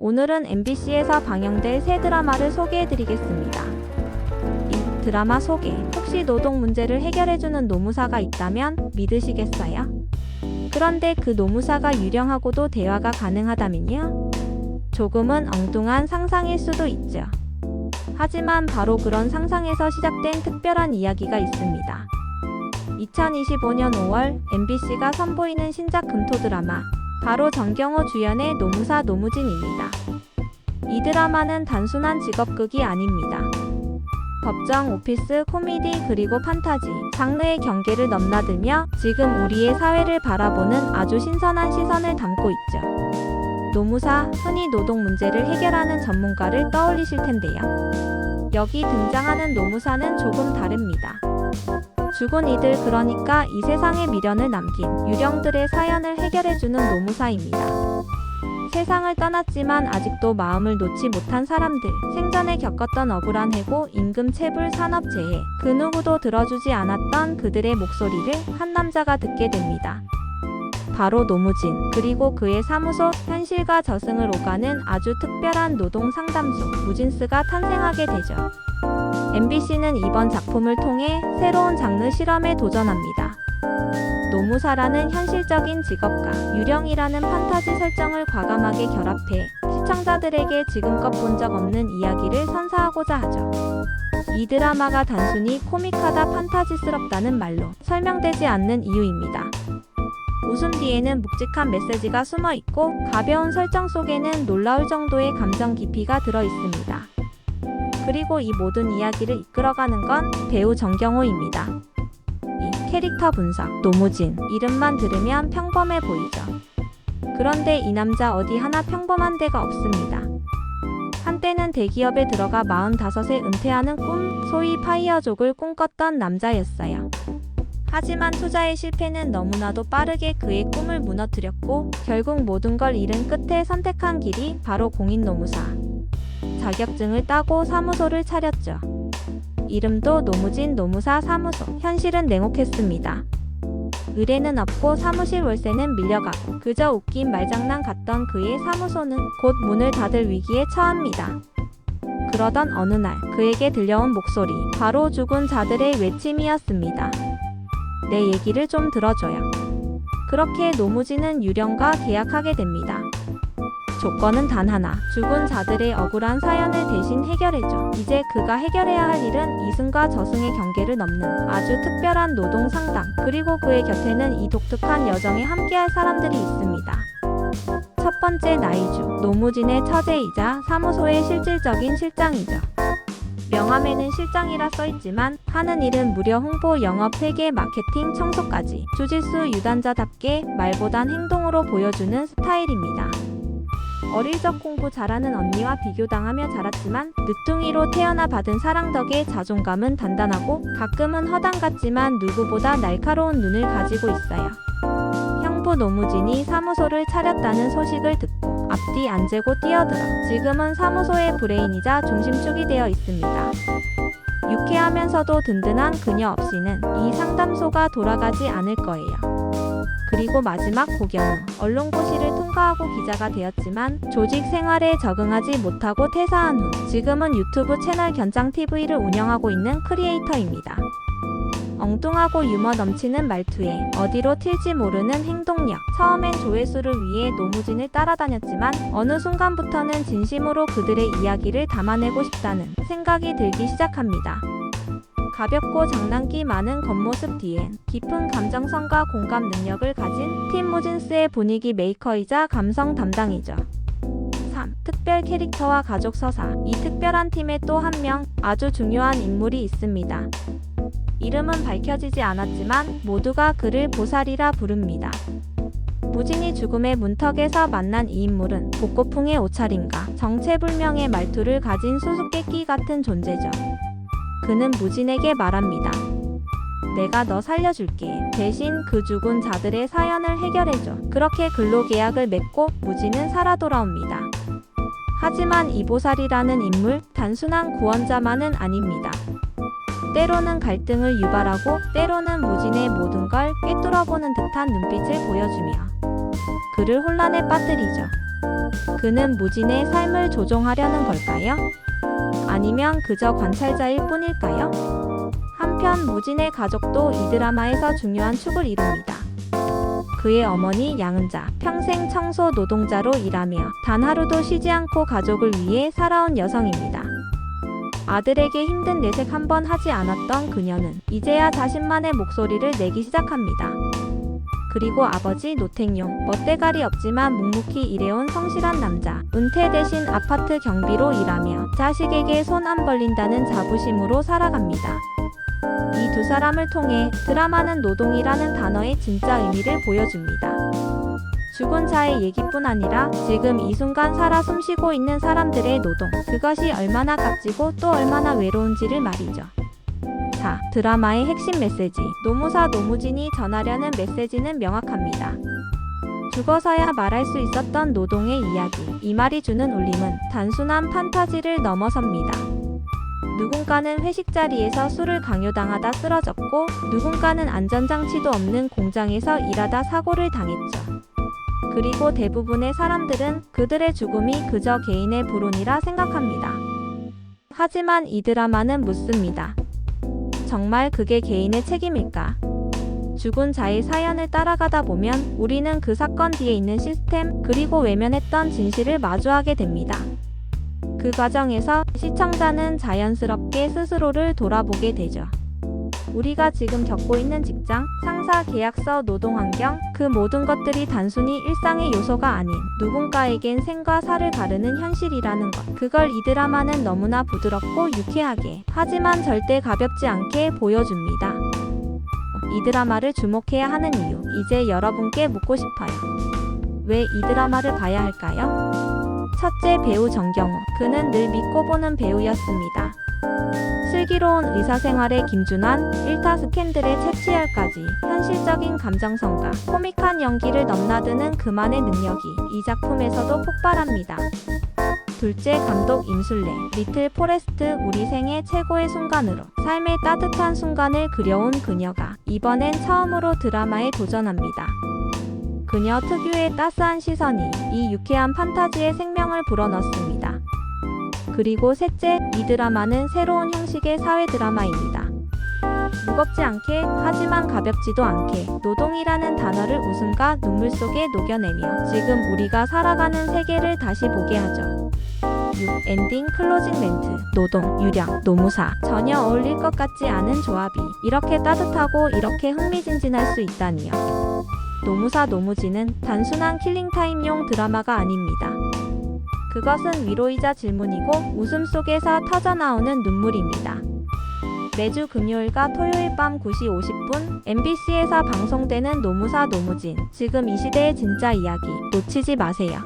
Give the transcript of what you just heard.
오늘은 MBC에서 방영될 새 드라마를 소개해드리겠습니다. 이 드라마 속에 혹시 노동 문제를 해결해주는 노무사가 있다면 믿으시겠어요? 그런데 그 노무사가 유령하고도 대화가 가능하다면요? 조금은 엉뚱한 상상일 수도 있죠. 하지만 바로 그런 상상에서 시작된 특별한 이야기가 있습니다. 2025년 5월 MBC가 선보이는 신작 금토 드라마 바로 정경호 주연의 노무사 노무진입니다. 이 드라마는 단순한 직업극이 아닙니다. 법정, 오피스, 코미디 그리고 판타지, 장르의 경계를 넘나들며 지금 우리의 사회를 바라보는 아주 신선한 시선을 담고 있죠. 노무사, 흔히 노동 문제를 해결하는 전문가를 떠올리실 텐데요. 여기 등장하는 노무사는 조금 다릅니다. 죽은 이들, 그러니까 이 세상에 미련을 남긴 유령들의 사연을 해결해주는 노무사입니다. 세상을 떠났지만 아직도 마음을 놓지 못한 사람들, 생전에 겪었던 억울한 해고, 임금 체불, 산업재해, 그 누구도 들어주지 않았던 그들의 목소리를 한 남자가 듣게 됩니다. 바로 노무진, 그리고 그의 사무소, 현실과 저승을 오가는 아주 특별한 노동 상담소, 무진스가 탄생하게 되죠. MBC는 이번 작품을 통해 새로운 장르 실험에 도전합니다. 노무사라는 현실적인 직업과 유령이라는 판타지 설정을 과감하게 결합해 시청자들에게 지금껏 본 적 없는 이야기를 선사하고자 하죠. 이 드라마가 단순히 코믹하다, 판타지스럽다는 말로 설명되지 않는 이유입니다. 웃음 뒤에는 묵직한 메시지가 숨어 있고 가벼운 설정 속에는 놀라울 정도의 감정 깊이가 들어 있습니다. 그리고 이 모든 이야기를 이끌어가는 건 배우 정경호입니다. 이 캐릭터 분석, 노무진, 이름만 들으면 평범해 보이죠. 그런데 이 남자 어디 하나 평범한 데가 없습니다. 한때는 대기업에 들어가 45세 은퇴하는 꿈, 소위 파이어족을 꿈꿨던 남자였어요. 하지만 투자의 실패는 너무나도 빠르게 그의 꿈을 무너뜨렸고 결국 모든 걸 잃은 끝에 선택한 길이 바로 공인노무사. 자격증을 따고 사무소를 차렸죠. 이름도 노무진 노무사 사무소. 현실은 냉혹했습니다. 의뢰는 없고 사무실 월세는 밀려가고 그저 웃긴 말장난 같던 그의 사무소는 곧 문을 닫을 위기에 처합니다. 그러던 어느 날 그에게 들려온 목소리, 바로 죽은 자들의 외침이었습니다. 내 얘기를 좀 들어줘요. 그렇게 노무진은 유령과 계약하게 됩니다. 조건은 단 하나, 죽은 자들의 억울한 사연을 대신 해결해줘. 이제 그가 해결해야 할 일은 이승과 저승의 경계를 넘는 아주 특별한 노동 상담, 그리고 그의 곁에는 이 독특한 여정에 함께할 사람들이 있습니다. 첫 번째, 나이주, 노무진의 처제이자 사무소의 실질적인 실장이죠. 명함에는 실장이라 써있지만 하는 일은 무려 홍보, 영업, 회계, 마케팅, 청소까지 주짓수 유단자답게 말보단 행동으로 보여주는 스타일입니다. 어릴 적 공부 잘하는 언니와 비교당하며 자랐지만 늦둥이로 태어나 받은 사랑 덕에 자존감은 단단하고 가끔은 허당 같지만 누구보다 날카로운 눈을 가지고 있어요. 형부 노무진이 사무소를 차렸다는 소식을 듣고 앞뒤 안 재고 뛰어들어 지금은 사무소의 브레인이자 중심축이 되어 있습니다. 유쾌하면서도 든든한 그녀 없이는 이 상담소가 돌아가지 않을 거예요. 그리고 마지막, 고경우. 언론고시를 통과하고 기자가 되었지만 조직 생활에 적응하지 못하고 퇴사한 후 지금은 유튜브 채널 견장TV를 운영하고 있는 크리에이터입니다. 엉뚱하고 유머 넘치는 말투에 어디로 튈지 모르는 행동력. 처음엔 조회수를 위해 노무진을 따라다녔지만 어느 순간부터는 진심으로 그들의 이야기를 담아내고 싶다는 생각이 들기 시작합니다. 가볍고 장난기 많은 겉모습 뒤엔 깊은 감정선과 공감 능력을 가진 팀 무진스의 분위기 메이커이자 감성 담당이죠. 3. 특별 캐릭터와 가족 서사. 이 특별한 팀에 또 한 명 아주 중요한 인물이 있습니다. 이름은 밝혀지지 않았지만 모두가 그를 보살이라 부릅니다. 무진이 죽음의 문턱에서 만난 이 인물은 복고풍의 옷차림과 정체불명의 말투를 가진 수수께끼 같은 존재죠. 그는 무진에게 말합니다. 내가 너 살려줄게. 대신 그 죽은 자들의 사연을 해결해줘. 그렇게 근로계약을 맺고 무진은 살아 돌아옵니다. 하지만 이 보살이라는 인물, 단순한 구원자만은 아닙니다. 때로는 갈등을 유발하고 때로는 무진의 모든 걸 꿰뚫어보는 듯한 눈빛을 보여주며 그를 혼란에 빠뜨리죠. 그는 무진의 삶을 조종하려는 걸까요? 아니면 그저 관찰자일 뿐일까요? 한편 무진의 가족도 이 드라마에서 중요한 축을 이룹니다. 그의 어머니 양은자, 평생 청소 노동자로 일하며 단 하루도 쉬지 않고 가족을 위해 살아온 여성입니다. 아들에게 힘든 내색 한 번 하지 않았던 그녀는 이제야 자신만의 목소리를 내기 시작합니다. 그리고 아버지 노택용, 멋대가리 없지만 묵묵히 일해온 성실한 남자, 은퇴 대신 아파트 경비로 일하며 자식에게 손 안 벌린다는 자부심으로 살아갑니다. 이 두 사람을 통해 드라마는 노동이라는 단어의 진짜 의미를 보여줍니다. 죽은 자의 얘기뿐 아니라 지금 이 순간 살아 숨쉬고 있는 사람들의 노동, 그것이 얼마나 값지고 또 얼마나 외로운지를 말이죠. 자, 드라마의 핵심 메시지, 노무사 노무진이 전하려는 메시지는 명확합니다. 죽어서야 말할 수 있었던 노동의 이야기, 이 말이 주는 울림은 단순한 판타지를 넘어섭니다. 누군가는 회식 자리에서 술을 강요당하다 쓰러졌고, 누군가는 안전장치도 없는 공장에서 일하다 사고를 당했죠. 그리고 대부분의 사람들은 그들의 죽음이 그저 개인의 불운이라 생각합니다. 하지만 이 드라마는 묻습니다. 정말 그게 개인의 책임일까? 죽은 자의 사연을 따라가다 보면 우리는 그 사건 뒤에 있는 시스템, 그리고 외면했던 진실을 마주하게 됩니다. 그 과정에서 시청자는 자연스럽게 스스로를 돌아보게 되죠. 우리가 지금 겪고 있는 직장, 상사, 계약서, 노동환경, 그 모든 것들이 단순히 일상의 요소가 아닌 누군가에겐 생과 사를 가르는 현실이라는 것. 그걸 이 드라마는 너무나 부드럽고 유쾌하게, 하지만 절대 가볍지 않게 보여줍니다. 이 드라마를 주목해야 하는 이유, 이제 여러분께 묻고 싶어요. 왜 이 드라마를 봐야 할까요? 첫째, 배우 정경호. 그는 늘 믿고 보는 배우였습니다. 슬기로운 의사생활의 김준환, 일타 스캔들의 최치열까지 현실적인 감정선과 코믹한 연기를 넘나드는 그만의 능력이 이 작품에서도 폭발합니다. 둘째, 감독 임술래. 리틀 포레스트, 우리 생애 최고의 순간으로 삶의 따뜻한 순간을 그려온 그녀가 이번엔 처음으로 드라마에 도전합니다. 그녀 특유의 따스한 시선이 이 유쾌한 판타지에 생명을 불어넣습니다. 그리고 셋째, 이 드라마는 새로운 형식의 사회 드라마입니다. 무겁지 않게, 하지만 가볍지도 않게 노동이라는 단어를 웃음과 눈물 속에 녹여내며 지금 우리가 살아가는 세계를 다시 보게 하죠. 6. 엔딩 클로징 멘트. 노동, 유령, 노무사. 전혀 어울릴 것 같지 않은 조합이 이렇게 따뜻하고 이렇게 흥미진진할 수 있다니요. 노무사 노무진은 단순한 킬링타임용 드라마가 아닙니다. 그것은 위로이자 질문이고 웃음 속에서 터져나오는 눈물입니다. 매주 금요일과 토요일 밤 9시 50분 MBC에서 방송되는 노무사 노무진. 지금 이 시대의 진짜 이야기 놓치지 마세요.